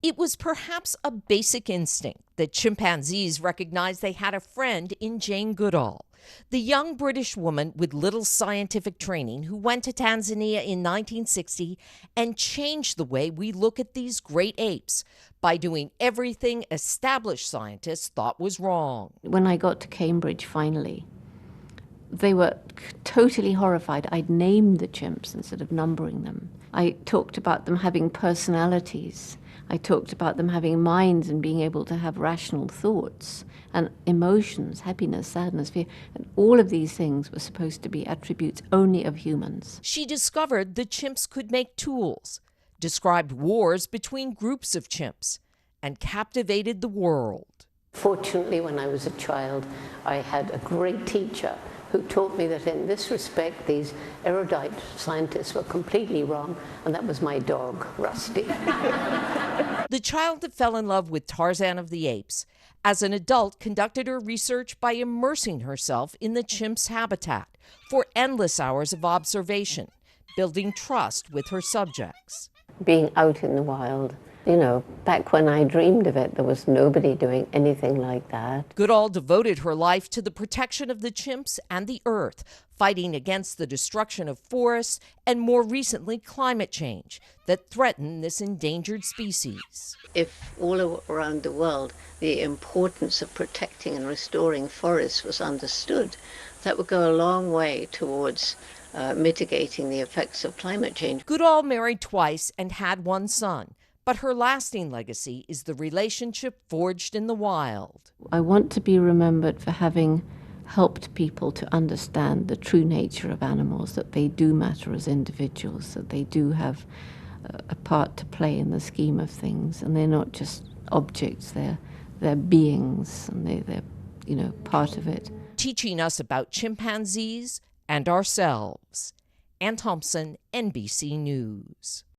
It was perhaps a basic instinct that chimpanzees recognized they had a friend in Jane Goodall, the young British woman with little scientific training who went to Tanzania in 1960 and changed the way we look at these great apes by doing everything established scientists thought was wrong. When I got to Cambridge finally, they were totally horrified. I'd named the chimps instead of numbering them. I talked about them having personalities. I talked about them having minds and being able to have rational thoughts and emotions, happiness, sadness, fear. And all of these things were supposed to be attributes only of humans. She discovered the chimps could make tools, described wars between groups of chimps, and captivated the world. Fortunately, when I was a child, I had a great teacher who taught me that in this respect, these erudite scientists were completely wrong, and that was my dog, Rusty. The child that fell in love with Tarzan of the Apes, as an adult, conducted her research by immersing herself in the chimp's habitat for endless hours of observation, building trust with her subjects. Being out in the wild, back when I dreamed of it, there was nobody doing anything like that. Goodall devoted her life to the protection of the chimps and the earth, fighting against the destruction of forests and, more recently, climate change that threaten this endangered species. If all around the world the importance of protecting and restoring forests was understood, that would go a long way towards mitigating the effects of climate change. Goodall married twice and had one son. But her lasting legacy is the relationship forged in the wild. I want to be remembered for having helped people to understand the true nature of animals, that they do matter as individuals, that they do have a part to play in the scheme of things, and they're not just objects, they're beings, and they're part of it. Teaching us about chimpanzees and ourselves. Ann Thompson, NBC News.